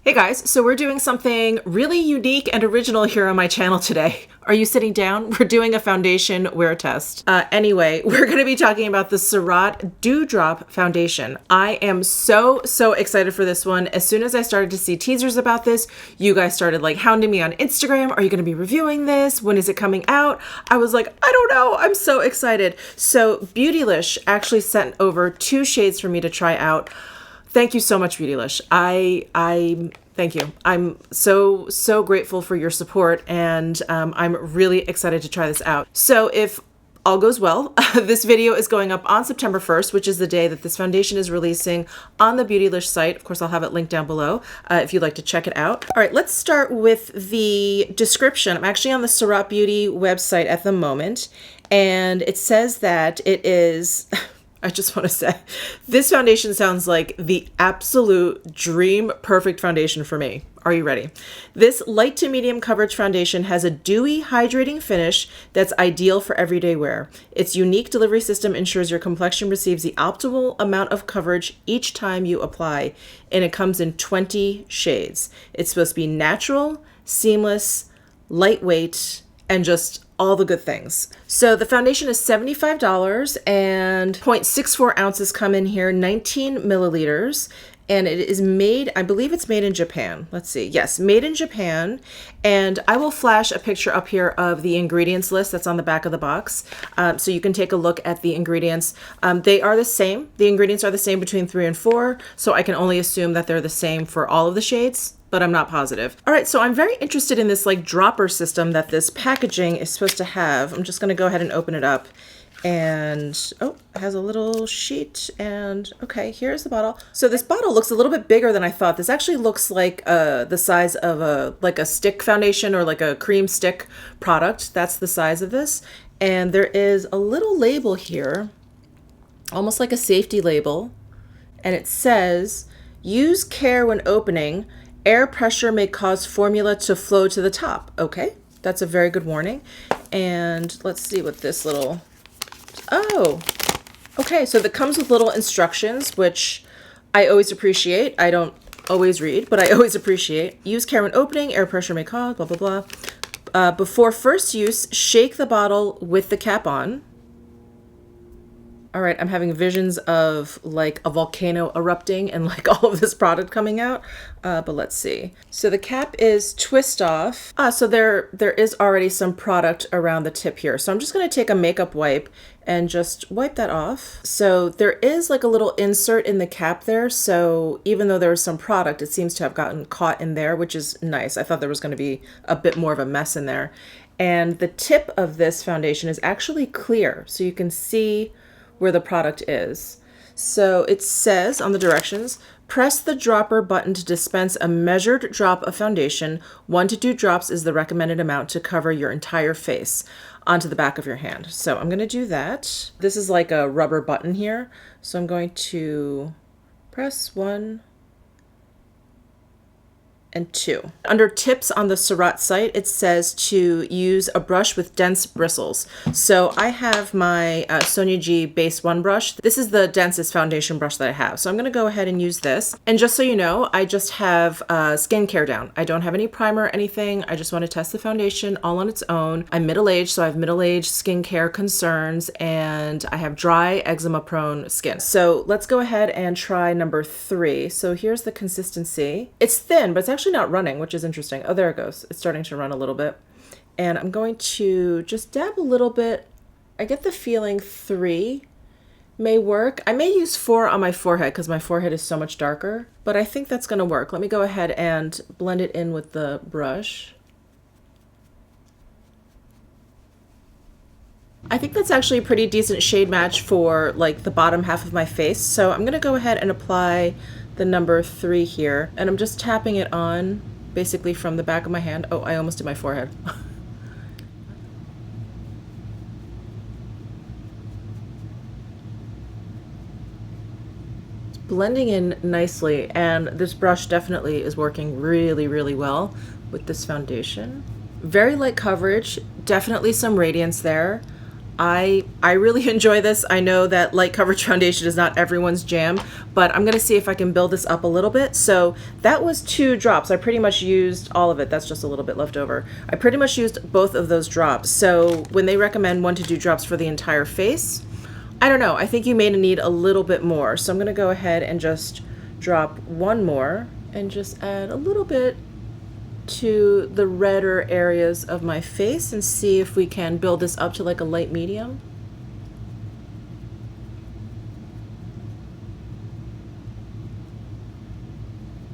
Hey guys, so we're doing something really unique and original here on my channel today. Are you sitting down? We're doing a foundation wear test. Anyway, we're going to be talking about the SURRATT Dewdrop Foundation. I am so excited for this one. As soon as I started to see teasers about this, you guys started like hounding me on Instagram. Are you going to be reviewing this? When is it coming out? I was like, I don't know. I'm so excited. So Beautylish actually sent over 2 shades for me to try out. Thank you so much, Beautylish. I thank you. I'm so grateful for your support, and I'm really excited to try this out. So if all goes well, this video is going up on September 1st, which is the day that this foundation is releasing on the Beautylish site. Of course, I'll have it linked down below if you'd like to check it out. All right, let's start with the description. I'm actually on the SURRATT Beauty website at the moment, and it says that it is... I just want to say, this foundation sounds like the absolute dream perfect foundation for me. Are you ready? This light to medium coverage foundation has a dewy, hydrating finish that's ideal for everyday wear. Its unique delivery system ensures your complexion receives the optimal amount of coverage each time you apply, and it comes in 20 shades. It's supposed to be natural, seamless, lightweight, and just all the good things. So the foundation is $75 and 0.64 ounces come in here, 19 milliliters. And it is made, I believe it's made in Japan. Let's see. Yes, made in Japan. And I will flash a picture up here of the ingredients list that's on the back of the box. So you can take a look at the ingredients. They are the same. The ingredients are the same between 3 and 4. So I can only assume that they're the same for all of the shades, but I'm not positive. All right, so I'm very interested in this like dropper system that this packaging is supposed to have. I'm just gonna go ahead and open it up. And oh, it has a little sheet, and okay, here's the bottle. So this bottle looks a little bit bigger than I thought. This actually looks like the size of a stick foundation or like a cream stick product. That's the size of this. And there is a little label here, almost like a safety label. And it says, use care when opening. Air pressure may cause formula to flow to the top. Okay, that's a very good warning. And let's see what this little... Oh, okay. So that comes with little instructions, which I always appreciate. I don't always read, but I always appreciate. Use care when opening, air pressure may cause, blah, blah, blah. Before first use, shake the bottle with the cap on. All right, I'm having visions of like a volcano erupting and like all of this product coming out, but let's see. So the cap is twist off. So there is already some product around the tip here. So I'm just gonna take a makeup wipe and just wipe that off. So there is like a little insert in the cap there. So even though there was some product, it seems to have gotten caught in there, which is nice. I thought there was gonna be a bit more of a mess in there. And the tip of this foundation is actually clear. So you can see where the product is. So it says on the directions, press the dropper button to dispense a measured drop of foundation. 1 to 2 drops is the recommended amount to cover your entire face onto the back of your hand. So I'm gonna do that. This is like a rubber button here. So I'm going to press 1 and 2. Under tips on the SURRATT site, it says to use a brush with dense bristles. So I have my Sonia G Base 1 brush. This is the densest foundation brush that I have. So I'm gonna go ahead and use this. And just so you know, I just have skincare down. I don't have any primer or anything. I just wanna test the foundation all on its own. I'm middle-aged, so I have middle-aged skincare concerns, and I have dry, eczema-prone skin. So let's go ahead and try number 3. So here's the consistency. It's thin, but it's actually not running, which is interesting. Oh, there it goes. It's starting to run a little bit. And I'm going to just dab a little bit. I get the feeling 3 may work. I may use 4 on my forehead because my forehead is so much darker, but I think that's going to work. Let me go ahead and blend it in with the brush. I think that's actually a pretty decent shade match for like the bottom half of my face. So I'm going to go ahead and apply the number 3 here, and I'm just tapping it on basically from the back of my hand. Oh, I almost did my forehead. It's blending in nicely, and this brush definitely is working really well with this foundation. Very light coverage, definitely some radiance there. I really enjoy this. I know that light coverage foundation is not everyone's jam, but I'm gonna see if I can build this up a little bit. So that was 2 drops. I pretty much used all of it. That's just a little bit left over. I pretty much used both of those drops. So when they recommend 1 to 2 drops for the entire face, I don't know, I think you may need a little bit more. So I'm gonna go ahead and just drop 1 more and just add a little bit to the redder areas of my face and see if we can build this up to like a light medium.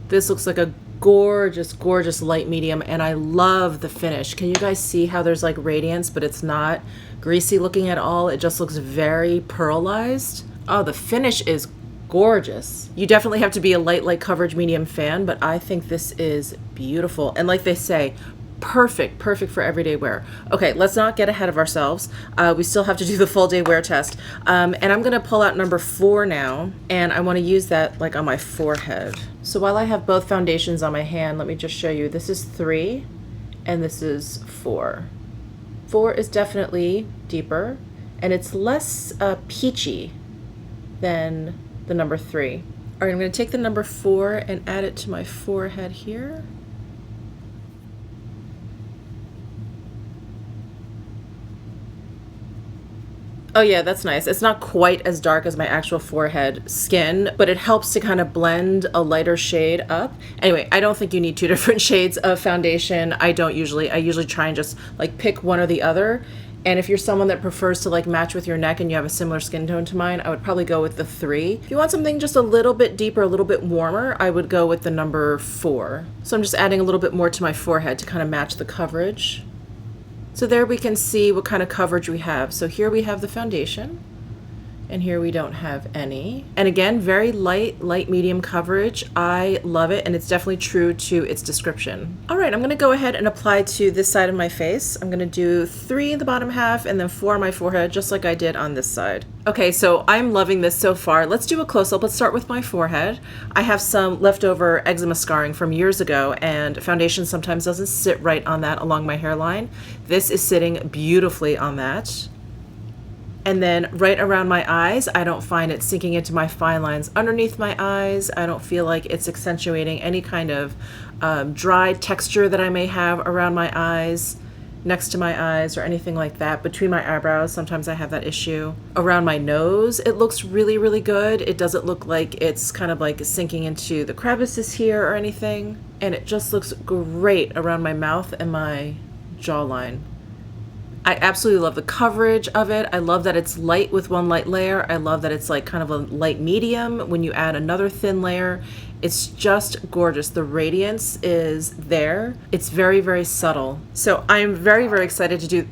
This looks like a gorgeous, gorgeous light medium, and I love the finish. Can you guys see how there's like radiance, but it's not greasy looking at all? It just looks very pearlized. Oh, the finish is gorgeous. You definitely have to be a light coverage medium fan, but I think this is beautiful. And like they say, perfect for everyday wear. Okay, let's not get ahead of ourselves. We still have to do the full day wear test. And I'm gonna pull out number 4 now, and I wanna use that like on my forehead. So while I have both foundations on my hand, let me just show you. This is 3 and this is 4. 4 is definitely deeper and it's less peachy than the number 3. All right, I'm going to take the number 4 and add it to my forehead here. Oh yeah, that's nice. It's not quite as dark as my actual forehead skin, but it helps to kind of blend a lighter shade up. Anyway, I don't think you need 2 different shades of foundation. I usually try and just like pick one or the other. And if you're someone that prefers to like match with your neck and you have a similar skin tone to mine, I would probably go with the 3. If you want something just a little bit deeper, a little bit warmer, I would go with the number 4. So I'm just adding a little bit more to my forehead to kind of match the coverage. So there we can see what kind of coverage we have. So here we have the foundation, and here we don't have any. And again, very light medium coverage. I love it, and it's definitely true to its description. All right, I'm gonna go ahead and apply to this side of my face. I'm gonna do 3 in the bottom half and then 4 on my forehead, just like I did on this side. Okay, so I'm loving this so far. Let's do a close-up. Let's start with my forehead. I have some leftover eczema scarring from years ago, and foundation sometimes doesn't sit right on that along my hairline. This is sitting beautifully on that. And then right around my eyes, I don't find it sinking into my fine lines underneath my eyes. I don't feel like it's accentuating any kind of dry texture that I may have around my eyes, next to my eyes, or anything like that. Between my eyebrows, sometimes I have that issue. Around my nose, it looks really, really good. It doesn't look like it's kind of like sinking into the crevices here or anything. And it just looks great around my mouth and my jawline. I absolutely love the coverage of it. I love that it's light with 1 light layer. I love that it's like kind of a light medium when you add another thin layer. It's just gorgeous. The radiance is there. It's very, very subtle. So I'm very, very excited to do.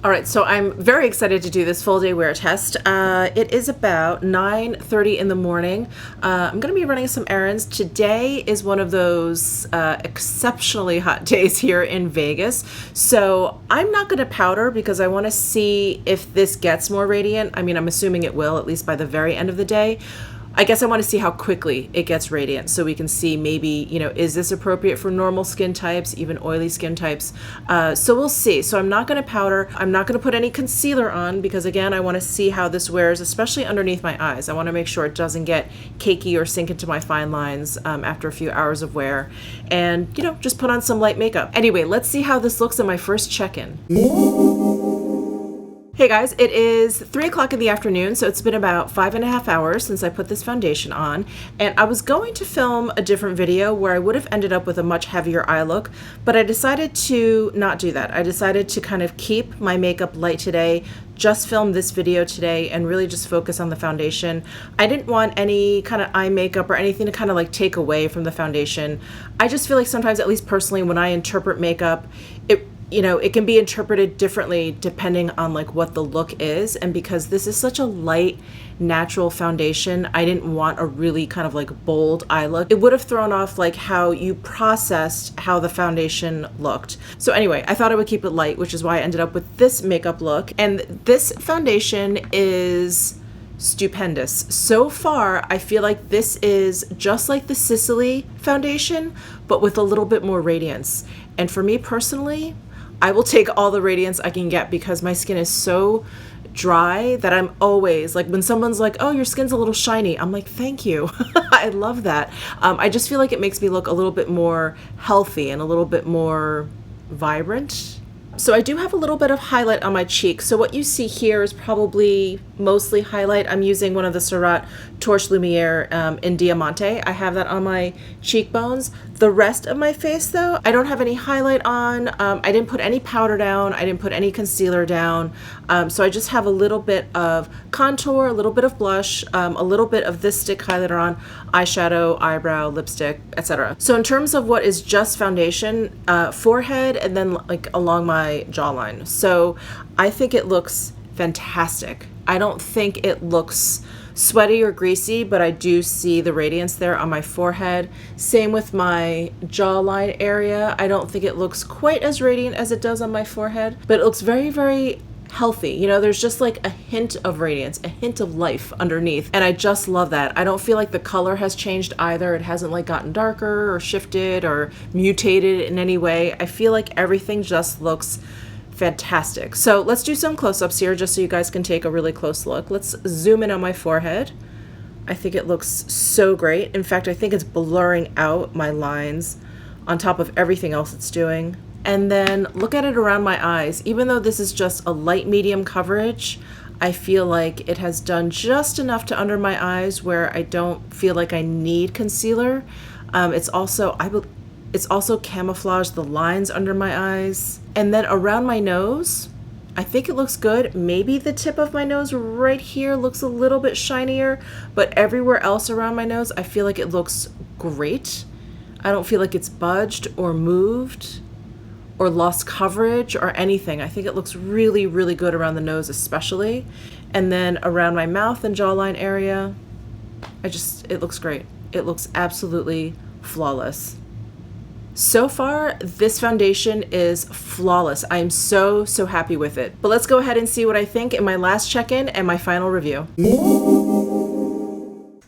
All right, so I'm very excited to do this full day wear test. It is about 9:30 in the morning. I'm gonna be running some errands. Today is one of those exceptionally hot days here in Vegas. So I'm not gonna powder because I wanna see if this gets more radiant. I mean, I'm assuming it will, at least by the very end of the day. I guess I want to see how quickly it gets radiant so we can see maybe, you know, is this appropriate for normal skin types, even oily skin types? So we'll see. So I'm not going to powder. I'm not going to put any concealer on because, again, I want to see how this wears, especially underneath my eyes. I want to make sure it doesn't get cakey or sink into my fine lines after a few hours of wear. And, you know, just put on some light makeup. Anyway, let's see how this looks in my first check-in. Hey guys, it is 3 o'clock in the afternoon, so it's been about 5.5 hours since I put this foundation on, and I was going to film a different video where I would have ended up with a much heavier eye look, but I decided to not do that. I decided to kind of keep my makeup light today, just film this video today, and really just focus on the foundation. I didn't want any kind of eye makeup or anything to kind of like take away from the foundation. I just feel like sometimes, at least personally, when I interpret makeup, it can be interpreted differently depending on like what the look is. And because this is such a light, natural foundation, I didn't want a really kind of like bold eye look. It would have thrown off like how you processed how the foundation looked. So anyway, I thought I would keep it light, which is why I ended up with this makeup look. And this foundation is stupendous. So far, I feel like this is just like the Sicily foundation, but with a little bit more radiance. And for me personally, I will take all the radiance I can get because my skin is so dry that I'm always like, when someone's like, oh, your skin's a little shiny, I'm like, thank you. I love that. I just feel like it makes me look a little bit more healthy and a little bit more vibrant. So I do have a little bit of highlight on my cheek. So what you see here is probably mostly highlight. I'm using one of the SURRATT Torche Lumiere in Diamante. I have that on my cheekbones. The rest of my face though, I don't have any highlight on. I didn't put any powder down. I didn't put any concealer down. So I just have a little bit of contour, a little bit of blush, a little bit of this stick highlighter on, eyeshadow, eyebrow, lipstick, etc. So in terms of what is just foundation, forehead, and then like along my jawline. So I think it looks fantastic. I don't think it looks sweaty or greasy, but I do see the radiance there on my forehead. Same with my jawline area. I don't think it looks quite as radiant as it does on my forehead, but it looks very, very healthy. You know, there's just like a hint of radiance, a hint of life underneath. And I just love that. I don't feel like the color has changed either. It hasn't like gotten darker or shifted or mutated in any way. I feel like everything just looks fantastic. So let's do some close-ups here just so you guys can take a really close look. Let's zoom in on my forehead. I think it looks so great. In fact, I think it's blurring out my lines on top of everything else it's doing. And then look at it around my eyes. Even though this is just a light medium coverage, I feel like it has done just enough to under my eyes where I don't feel like I need concealer. It's also camouflaged the lines under my eyes. And then around my nose, I think it looks good. Maybe the tip of my nose right here looks a little bit shinier, but everywhere else around my nose, I feel like it looks great. I don't feel like it's budged or moved or lost coverage or anything. I think it looks really, really good around the nose especially. And then around my mouth and jawline area, it looks great. It looks absolutely flawless. So far, this foundation is flawless. I am so, so happy with it. But let's go ahead and see what I think in my last check-in and my final review.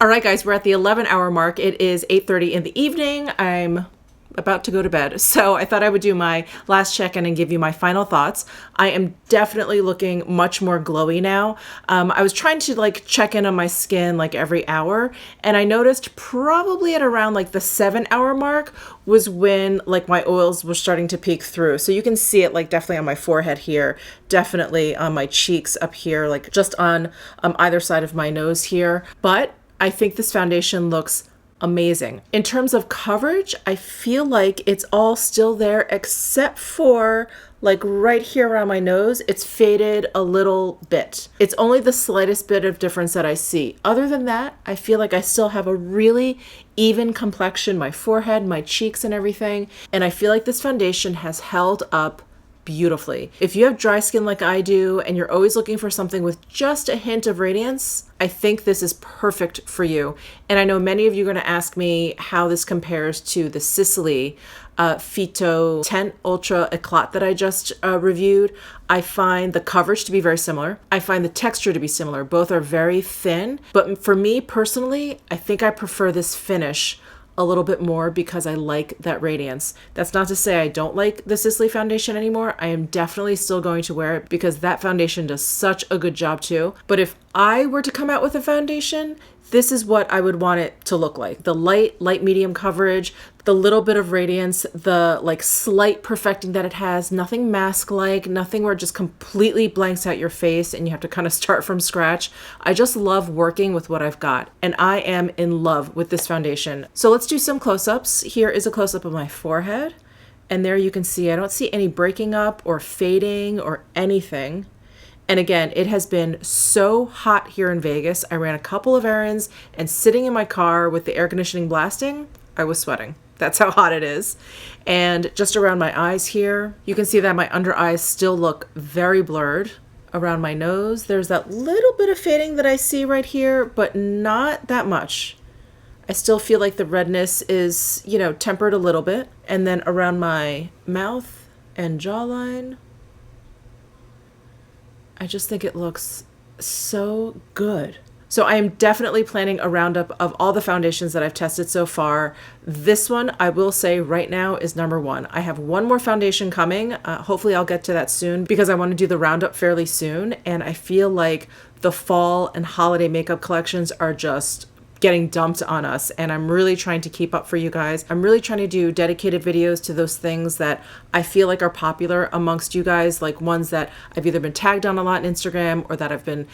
All right, guys, we're at the 11-hour mark. It is 8:30 in the evening. I'm about to go to bed. So I thought I would do my last check-in and give you my final thoughts. I am definitely looking much more glowy now. I was trying to like check in on my skin like every hour, and I noticed probably at around like the 7-hour mark was when like my oils were starting to peek through. So you can see it like definitely on my forehead here, definitely on my cheeks up here, like just on either side of my nose here. But I think this foundation looks amazing. In terms of coverage, I feel like it's all still there except for like right here around my nose. It's faded a little bit. It's only the slightest bit of difference that I see. Other than that, I feel like I still have a really even complexion, my forehead, my cheeks and everything. And I feel like this foundation has held up beautifully. If you have dry skin like I do and you're always looking for something with just a hint of radiance, I think this is perfect for you. And I know many of you are going to ask me how this compares to the Sicily Phyto Tint Ultra Eclat that I just reviewed. I find the coverage to be very similar. I find the texture to be similar. Both are very thin, but for me personally, I think I prefer this finish a little bit more because I like that radiance. That's not to say I don't like the Sicily foundation anymore. I am definitely still going to wear it because that foundation does such a good job too. But if I were to come out with a foundation, this is what I would want it to look like. The light medium coverage, the little bit of radiance, the like slight perfecting that it has, nothing mask-like, nothing where it just completely blanks out your face and you have to kind of start from scratch. I just love working with what I've got, and I am in love with this foundation. So let's do some close-ups. Here is a close-up of my forehead, and there you can see I don't see any breaking up or fading or anything. And again, it has been so hot here in Vegas. I ran a couple of errands, and sitting in my car with the air conditioning blasting, I was sweating. That's how hot it is. And just around my eyes here, you can see that my under eyes still look very blurred. Around my nose, there's that little bit of fading that I see right here, but not that much. I still feel like the redness is, you know, tempered a little bit. And then around my mouth and jawline, I just think it looks so good. So I am definitely planning a roundup of all the foundations that I've tested so far. This one, I will say right now, is number one. I have one more foundation coming. Hopefully I'll get to that soon because I want to do the roundup fairly soon. And I feel like the fall and holiday makeup collections are just getting dumped on us, and I'm really trying to keep up for you guys. I'm really trying to do dedicated videos to those things that I feel like are popular amongst you guys, like ones that I've either been tagged on a lot on Instagram or that I've been,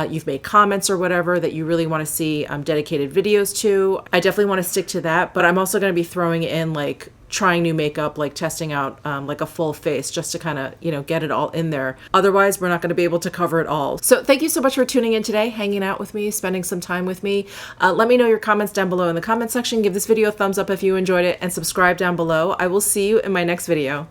you've made comments or whatever that you really want to see dedicated videos to. I definitely want to stick to that, but I'm also going to be throwing in like trying new makeup, like testing out like a full face just to kind of, you know, get it all in there. Otherwise, we're not going to be able to cover it all. So thank you so much for tuning in today, hanging out with me, spending some time with me. Let me know your comments down below in the comment section. Give this video a thumbs up if you enjoyed it and subscribe down below. I will see you in my next video.